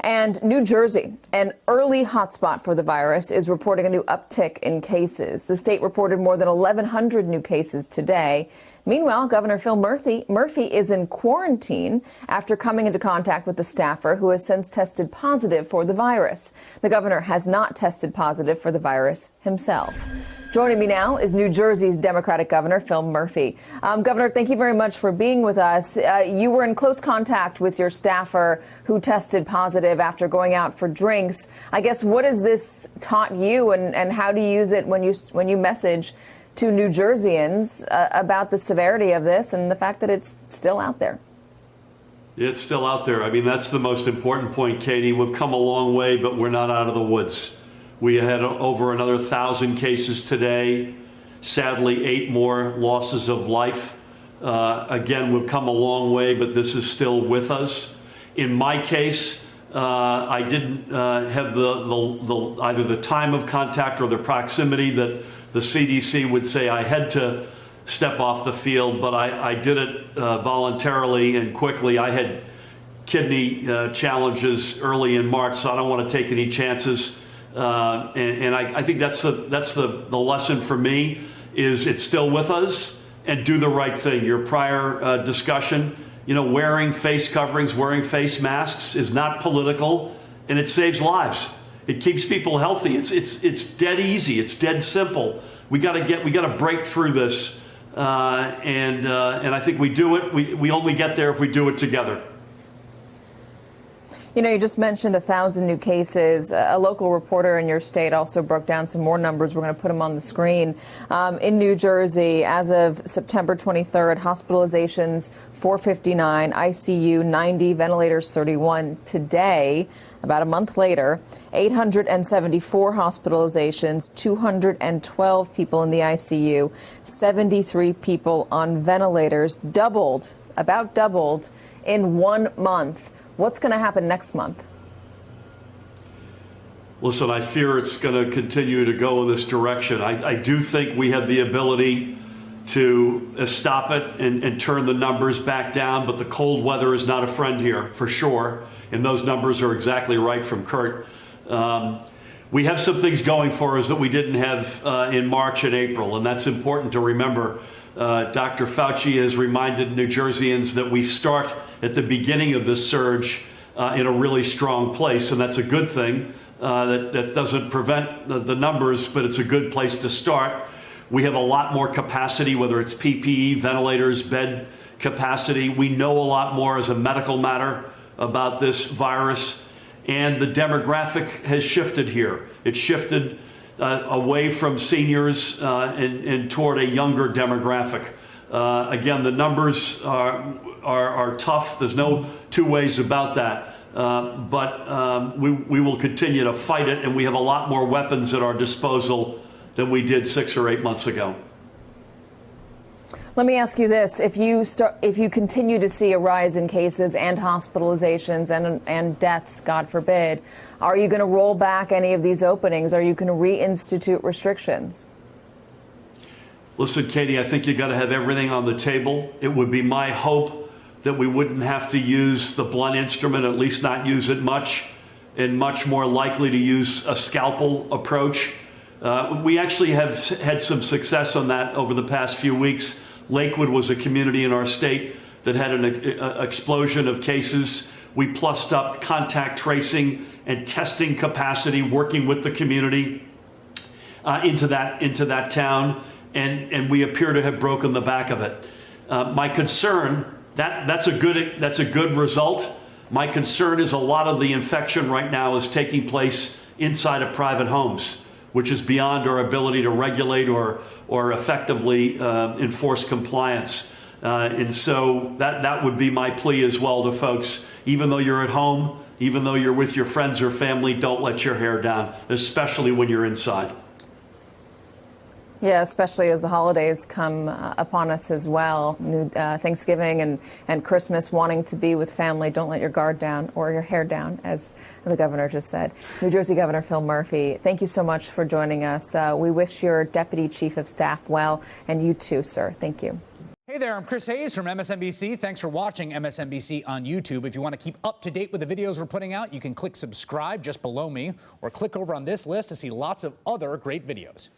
And New Jersey, an early hotspot for the virus, is reporting a new uptick in cases. The state reported more than 1,100 new cases today. Meanwhile, Governor Phil Murphy is in quarantine after coming into contact with a staffer who has since tested positive for the virus. The governor has not tested positive for the virus himself. Joining me now is New Jersey's Democratic Governor Phil Murphy. Governor, thank you very much for being with us. You were in close contact with your staffer who tested positive after going out for drinks. I guess, what has this taught you, and how do you use it when you message to New Jerseyans about the severity of this and the fact that it's still out there? It's still out there. I mean, that's the most important point, Katie. We've come a long way, but we're not out of the woods. We had over another 1,000 cases today. Sadly, 8 more losses of life. Again, we've come a long way, but this is still with us. In my case, I didn't have either the time of contact or the proximity that the CDC would say I had to step off the field, but I did it voluntarily and quickly. I had kidney challenges early in March, so I don't want to take any chances. And I think that's the lesson for me, is it's still with us, and do the right thing. Your prior discussion, wearing face coverings, wearing face masks is not political, and it saves lives. It keeps people healthy. It's dead easy. It's dead simple. We got to break through this, and I think we do it. We only get there if we do it together. You just mentioned 1,000 new cases. A local reporter in your state also broke down some more numbers. We're going to put them on the screen. In New Jersey, as of September 23rd, hospitalizations 459, ICU 90, ventilators 31. Today, about a month later, 874 hospitalizations, 212 people in the ICU, 73 people on ventilators, about doubled in 1 month. What's going to happen next month? Listen, I fear it's going to continue to go in this direction. I do think we have the ability to stop it and turn the numbers back down, but the cold weather is not a friend here, for sure. And those numbers are exactly right from Kurt. We have some things going for us that we didn't have in March and April, and that's important to remember. Dr. Fauci has reminded New Jerseyans that we start at the beginning of this surge in a really strong place, and that's a good thing. That doesn't prevent the numbers, but it's a good place to start. We have a lot more capacity, whether it's PPE, ventilators, bed capacity. We know a lot more as a medical matter about this virus, and the demographic has shifted here. It shifted away from seniors and toward a younger demographic. Again, the numbers are tough. There's no two ways about that. But we will continue to fight it, and we have a lot more weapons at our disposal than we did 6 or 8 months ago. Let me ask you this: if you continue to see a rise in cases and hospitalizations and deaths, God forbid, are you going to roll back any of these openings? Are you going to reinstitute restrictions? Listen, Katie, I think you got to have everything on the table. It would be my hope that we wouldn't have to use the blunt instrument, at least not use it much, and much more likely to use a scalpel approach. We actually have had some success on that over the past few weeks. Lakewood was a community in our state that had an explosion of cases. We plussed up contact tracing and testing capacity, working with the community into that town, and we appear to have broken the back of it. My concern, that's a good result. My concern is a lot of the infection right now is taking place inside of private homes, which is beyond our ability to regulate or effectively enforce compliance. And so that would be my plea as well to folks. Even though you're at home, even though you're with your friends or family, don't let your hair down, especially when you're inside. Yeah, especially as the holidays come upon us as well. Thanksgiving and Christmas, wanting to be with family. Don't let your guard down or your hair down, as the governor just said. New Jersey Governor Phil Murphy, thank you so much for joining us. We wish your Deputy Chief of Staff well, and you too, sir. Thank you. Hey there, I'm Chris Hayes from MSNBC. Thanks for watching MSNBC on YouTube. If you want to keep up to date with the videos we're putting out, you can click subscribe just below me or click over on this list to see lots of other great videos.